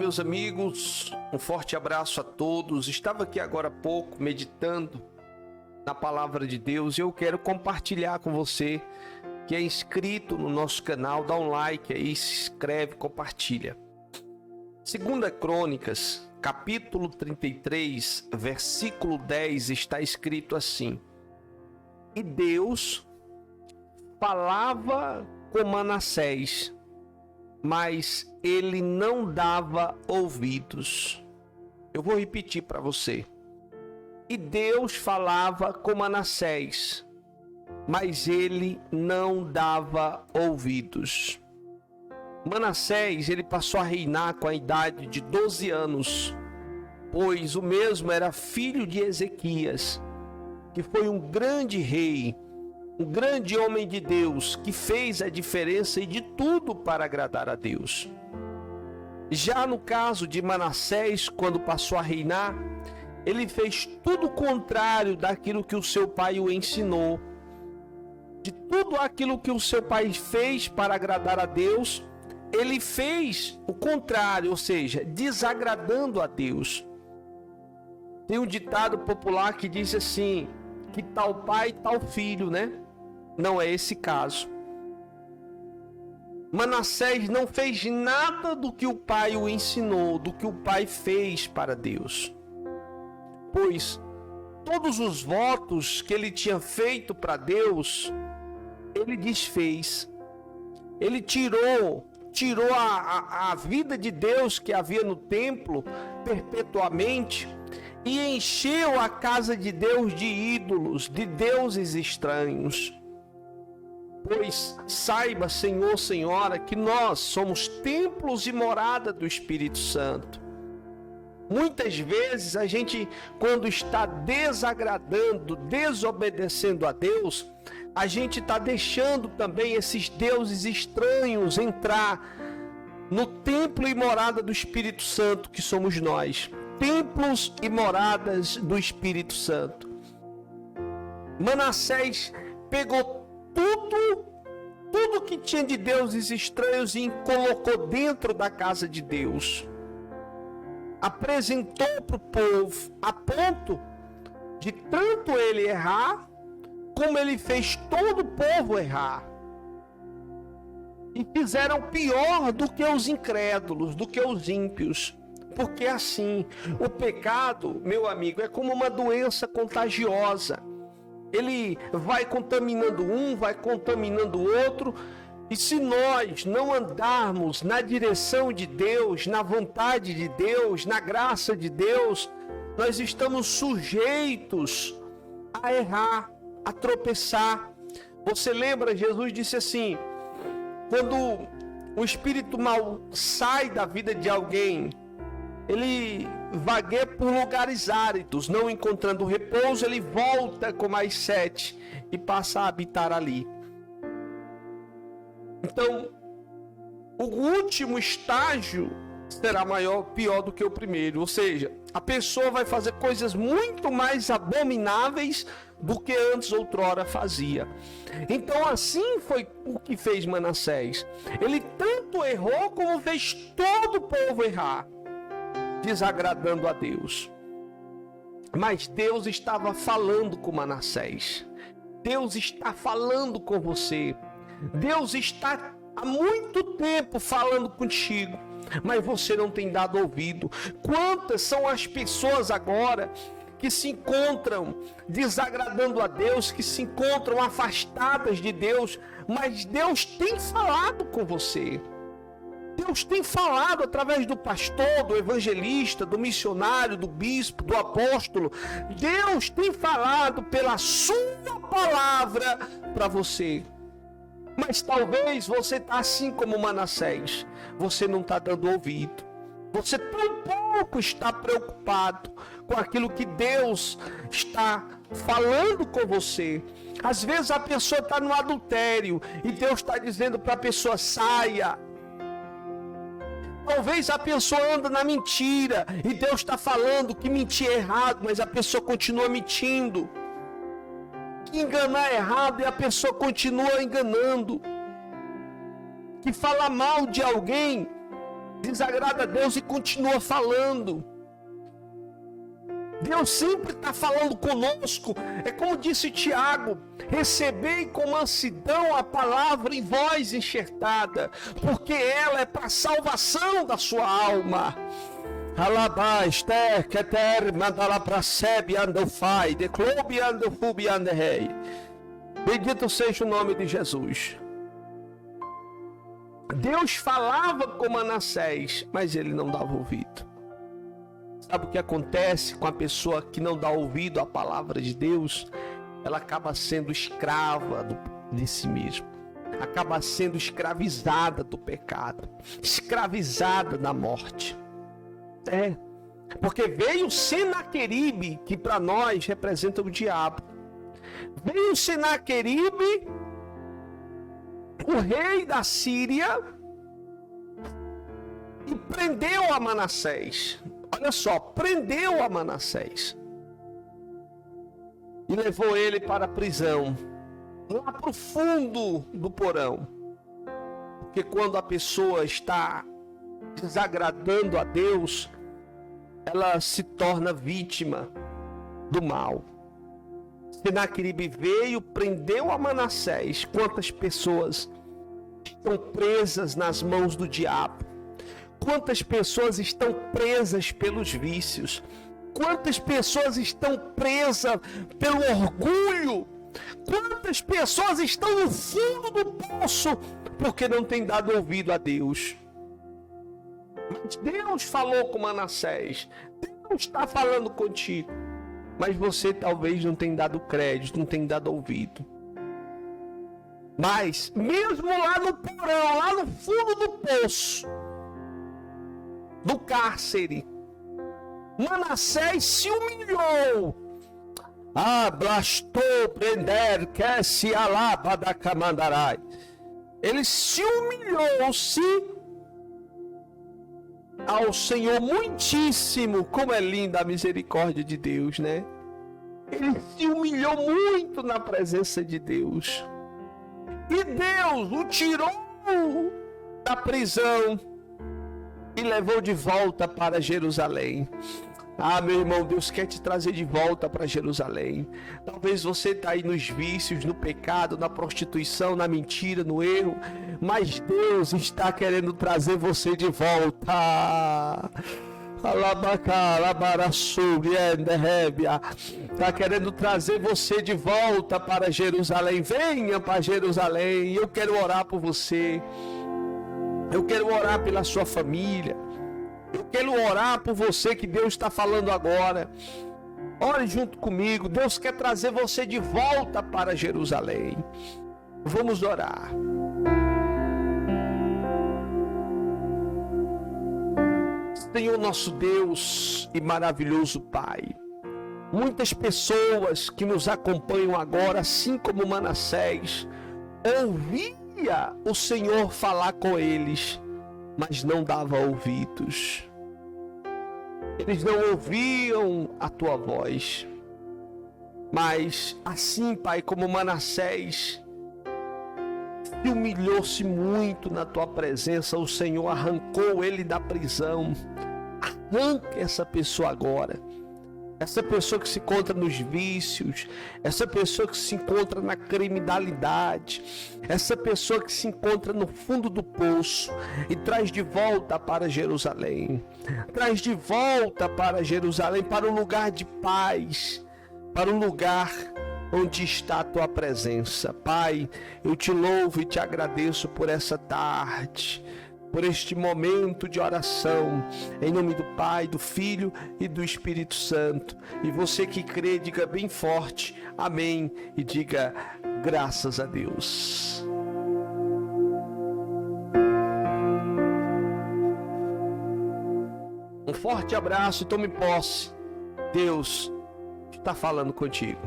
meus amigos, um forte abraço a todos. Estava aqui agora há pouco meditando na palavra de Deus e eu quero compartilhar com você que é inscrito no nosso canal. Dá um like aí, se inscreve, compartilha. 2 Crônicas, capítulo 33, versículo 10, está escrito assim: E Deus falava com Manassés, mas ele não dava ouvidos. Eu vou repetir para você. E Deus falava com Manassés, mas ele não dava ouvidos. Manassés, ele passou a reinar com a idade de 12 anos, pois o mesmo era filho de Ezequias, que foi um grande rei, um grande homem de Deus, que fez a diferença e de tudo para agradar a Deus. Já no caso de Manassés, quando passou a reinar, ele fez tudo o contrário daquilo que o seu pai o ensinou. De tudo aquilo que o seu pai fez para agradar a Deus, ele fez o contrário, ou seja, desagradando a Deus. Tem um ditado popular que diz assim, que tal pai, tal filho, né? Não é esse caso. Manassés não fez nada do que o pai o ensinou, do que o pai fez para Deus. Pois todos os votos que ele tinha feito para Deus, ele desfez. Ele tirou a vida de Deus que havia no templo perpetuamente e encheu a casa de Deus de ídolos, de deuses estranhos. Pois saiba, Senhor, Senhora, que nós somos templos e morada do Espírito Santo. Muitas vezes a gente, quando está desagradando, desobedecendo a Deus, a gente está deixando também esses deuses estranhos entrar no templo e morada do Espírito Santo, que somos nós. Templos e moradas do Espírito Santo. Manassés pegou tudo que tinha de deuses estranhos e colocou dentro da casa de Deus. Apresentou para o povo, a ponto de tanto ele errar, como ele fez todo o povo errar. E fizeram pior do que os incrédulos, do que os ímpios. Porque assim, o pecado, meu amigo, é como uma doença contagiosa. Ele vai contaminando um, vai contaminando o outro. E se nós não andarmos na direção de Deus, na vontade de Deus, na graça de Deus, nós estamos sujeitos a errar, a tropeçar. Você lembra, Jesus disse assim, quando o espírito mal sai da vida de alguém, ele vagueia por lugares áridos, não encontrando repouso, ele volta com mais 7 e passa a habitar ali. Então, o último estágio será pior do que o primeiro. Ou seja, a pessoa vai fazer coisas muito mais abomináveis do que antes outrora fazia. Então, assim foi o que fez Manassés. Ele tanto errou como fez todo o povo errar, desagradando a Deus. Mas Deus estava falando com Manassés. Deus está falando com você. Deus está há muito tempo falando contigo, mas você não tem dado ouvido. Quantas são as pessoas agora que se encontram desagradando a Deus, que se encontram afastadas de Deus, mas Deus tem falado com você. Deus tem falado através do pastor, do evangelista, do missionário, do bispo, do apóstolo. Deus tem falado pela sua palavra para você. Mas talvez você está assim como Manassés. Você não está dando ouvido. Você tampouco está preocupado com aquilo que Deus está falando com você. Às vezes a pessoa está no adultério e Deus está dizendo para a pessoa: saia. Talvez a pessoa anda na mentira e Deus está falando que mentir é errado, mas a pessoa continua mentindo. Que enganar é errado e a pessoa continua enganando. Que falar mal de alguém desagrada a Deus e continua falando. Deus sempre está falando conosco. É como disse Tiago: recebei com mansidão a palavra em voz enxertada, porque ela é para a salvação da sua alma. Alabaster, keter, mandala prasebe, andofai, de clube, andofubi, anderrei. Bendito seja o nome de Jesus. Deus falava com Manassés, mas ele não dava ouvido. Sabe o que acontece com a pessoa que não dá ouvido à palavra de Deus? Ela acaba sendo escrava de si mesma. Acaba sendo escravizada do pecado. Escravizada da morte. Porque veio Senaqueribe, que para nós representa o diabo. Veio Senaqueribe, o rei da Síria, e prendeu a Manassés. Olha só, prendeu a Manassés e levou ele para a prisão, lá para o fundo do porão. Porque quando a pessoa está desagradando a Deus, ela se torna vítima do mal. Senaqueribe veio, prendeu a Manassés. Quantas pessoas estão presas nas mãos do diabo? Quantas pessoas estão presas pelos vícios? Quantas pessoas estão presas pelo orgulho? Quantas pessoas estão no fundo do poço porque não têm dado ouvido a Deus? Mas Deus falou com Manassés. Deus está falando contigo. Mas você talvez não tenha dado crédito, não tenha dado ouvido. Mas mesmo lá no porão, lá no fundo do poço, do cárcere, Manassés se humilhou. Blastou prender, que se alaba da camandarai. Ele se humilhou-se ao Senhor muitíssimo. Como é linda a misericórdia de Deus, né? Ele se humilhou muito na presença de Deus. E Deus o tirou da prisão e levou de volta para Jerusalém. Meu irmão, Deus quer te trazer de volta para Jerusalém. Talvez você está aí nos vícios, no pecado, na prostituição, na mentira, no erro, mas Deus está querendo trazer você de volta. Está querendo trazer você de volta para Jerusalém. Venha para Jerusalém. Eu quero orar por você. Eu quero orar pela sua família. Eu quero orar por você que Deus está falando agora. Ore junto comigo. Deus quer trazer você de volta para Jerusalém. Vamos orar. Senhor nosso Deus e maravilhoso Pai, muitas pessoas que nos acompanham agora, assim como Manassés, ouvia o Senhor falar com eles, mas não dava ouvidos. Eles não ouviam a tua voz. Mas assim, Pai, como Manassés se humilhou-se muito na tua presença, o Senhor arrancou ele da prisão. Arranca essa pessoa agora. Essa pessoa que se encontra nos vícios, essa pessoa que se encontra na criminalidade, essa pessoa que se encontra no fundo do poço, e traz de volta para Jerusalém. Traz de volta para Jerusalém, para um lugar de paz, para um lugar onde está a tua presença. Pai, eu te louvo e te agradeço por essa tarde, por este momento de oração, em nome do Pai, do Filho e do Espírito Santo. E você que crê, diga bem forte, amém, e diga graças a Deus. Um forte abraço e tome posse. Deus está falando contigo.